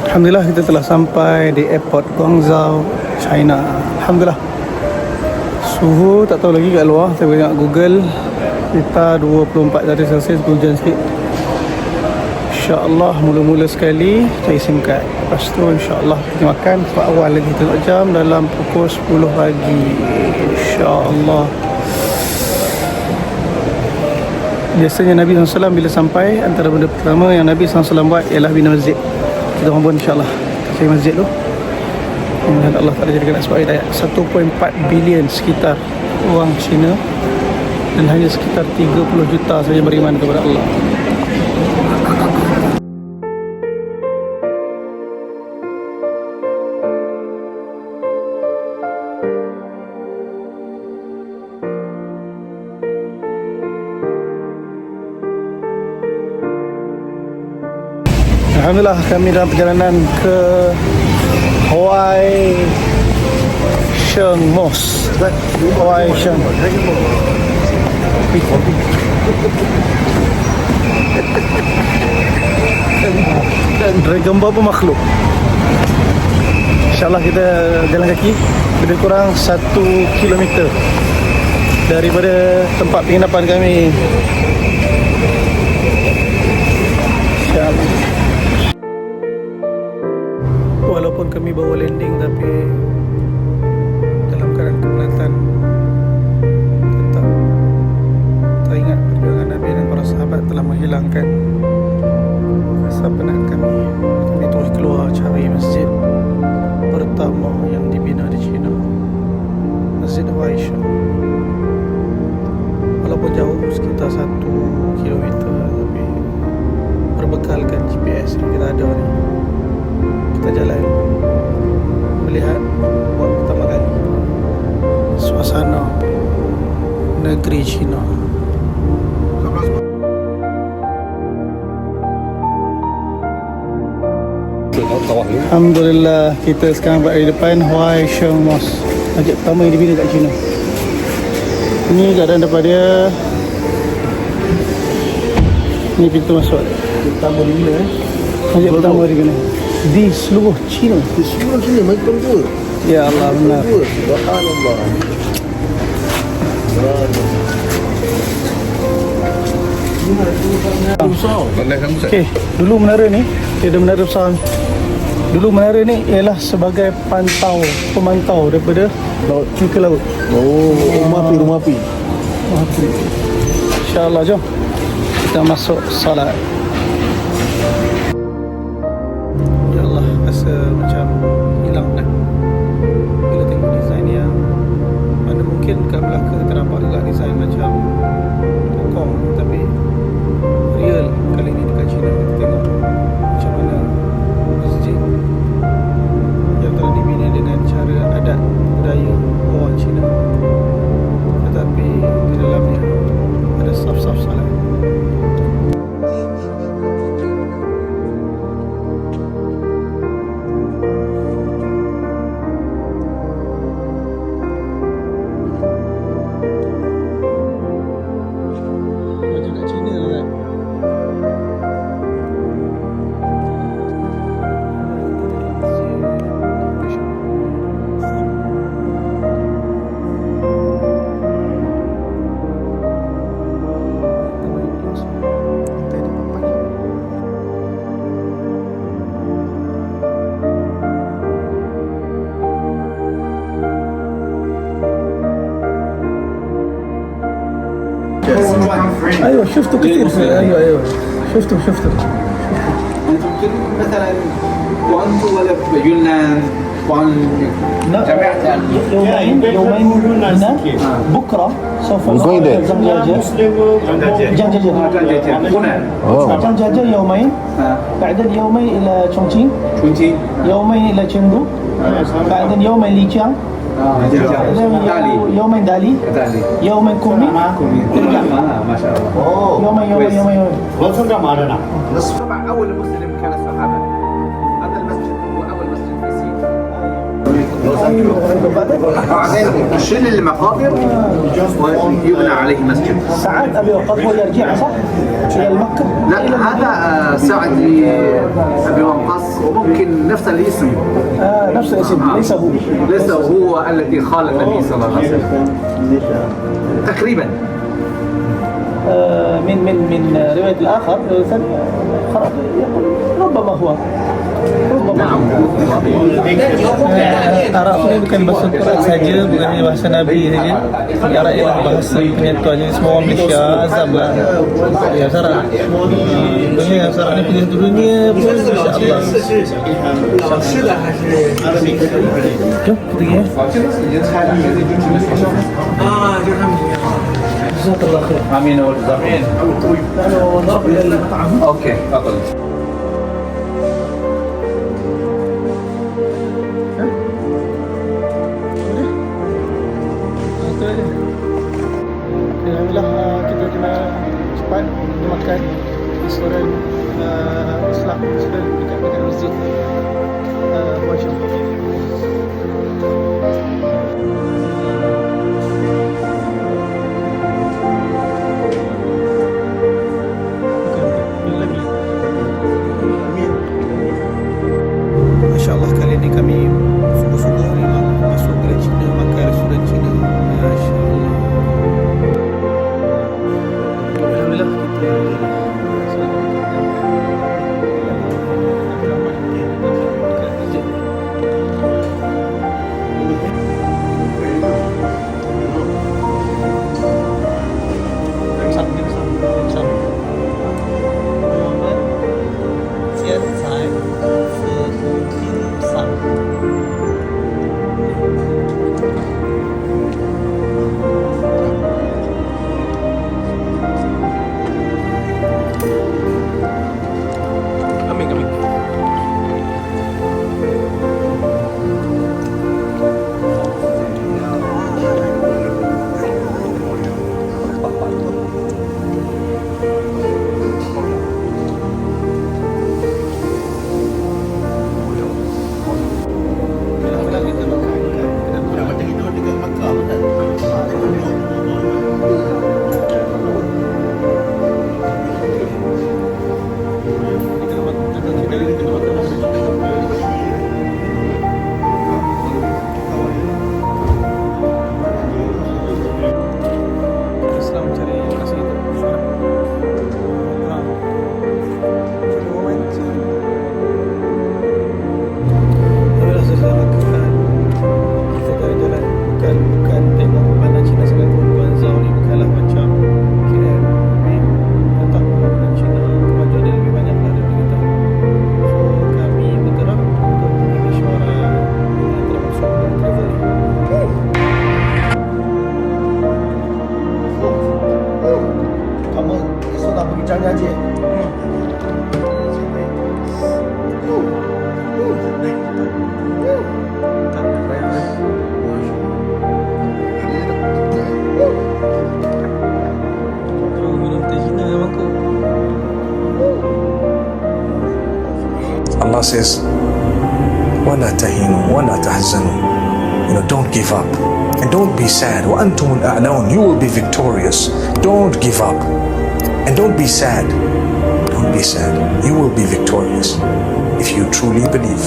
Alhamdulillah kita telah sampai di airport Guangzhou, China. Alhamdulillah. Suhu tak tahu lagi kat luar, saya tengok Google kita 24 darjah Celsius, hujan sikit. InsyaAllah mula-mula sekali cari SIM card. Lepas tu insyaAllah kita makan sebab awal lagi tengok jam dalam pukul 10 pagi. InsyaAllah. Biasanya Nabi SAW bila sampai, antara benda pertama yang Nabi SAW buat ialah bina masjid. Kita orang pun insyaAllah cari masjid tu. Dan Allah Ta'ala jadikan sebab hidayah 1.4 bilion sekitar orang Cina, dan hanya sekitar 30 juta saja beriman kepada Allah. Alhamdulillah kami dalam perjalanan ke Huai Sheng Mosque. Huai Sheng. Dragon Ball pun makhluk. InsyaAllah kita jalan kaki lebih kurang 1 kilometer daripada tempat penginapan kami. InsyaAllah. Walaupun kami bawa landing, tapi dalam keadaan kepenatan tetap teringat perjuangan Nabi dan para sahabat telah menghilangkan rasa penat kami. Kami terus keluar cari masjid pertama yang dibina di China, Masjid Huai Sheng. Walaupun jauh sekitar 1 kilometer, tapi berbekalkan GPS yang kita ada ni, kita jalan melihat buat pertama kali suasana negeri China. Alhamdulillah kita sekarang berada di depan Huai Sheng Mosque, masjid pertama yang dibina kat China. Ini keadaan depan dia. Ini pintu masuk. Pertama di mana Masjid pertama di mana? Di seluruh China. Di seluruh sini macam tu. Ya Allah, benar. Subhanallah. Okey, dulu menara ni, dia ada menara besar. Dulu menara ni ialah sebagai pemantau daripada laut ke laut. Oh, rumah api. InsyaAllah, jom kita masuk salat. Ya Allah, rasa macam hilang kan bila tengok design yang mana mungkin kat belakang ternampak juga design macam tokong, tapi real kali ni dekat China kita tengok macam mana masjid yang telah dibina dengan cara adat budaya orang China, tetapi di dalamnya ada saf-saf salat. Macam kat China tu kan. ايوه شفته كثير في ايوه شفته ممكن مثلا كوانتو ولا يونان جميع يومين هنا بكره سوف Going there. زنجاجة يومين، بعدين يومين الى تشونغشين، يومين الى تشيندو، بعدين يومين ليجيانغ، يومين دالي، يومين كومي، ترجع. ما شاء الله. يومين طبعا اول مسلم كان الصحابه. هذا المسجد هو اول مسجد في سين. بعدين نشيل المقابر ويبنى عليه مسجد. ساعات ابي وقاص هو يرجع صح؟ الى مكه؟ لا هذا سعد ابي وقاص وممكن نفس الاسم. نفس الاسم ليس هو. ليس هو الذي خال النبي صلى الله عليه وسلم تقريبا. من روايه الاخر يقول ربما هو نعم. Arab ni bukan bahasa Quran saja, bukan hanya bahasa Nabi saja. Arab ialah bahasa penyentuhannya semua orang Malaysia, azam lah. Ya, Arab. Dunia Arab ni penyentuh dunia pun insya-Allah. Jom kita pergi. Jazakallah khair. امين والزمين. اوكي تفضل. Alhamdulillah kita kena cepat makan restoran Islam restoran dekat masjid Masya Allah. Masya Allah, kali ini kami sungguh-sungguh memang masuk ke China, makan restoran China. Masya Allah. Alhamdulillah kita Allah says, وَلَا تَهِنُوا وَلَا تَحْزَنُوا. Don't give up and don't be sad. وَأَنْتُمُ الْأَعْلَوْنَ. You will be victorious. Don't give up and don't be sad. Don't be sad. You will be victorious if you truly believe.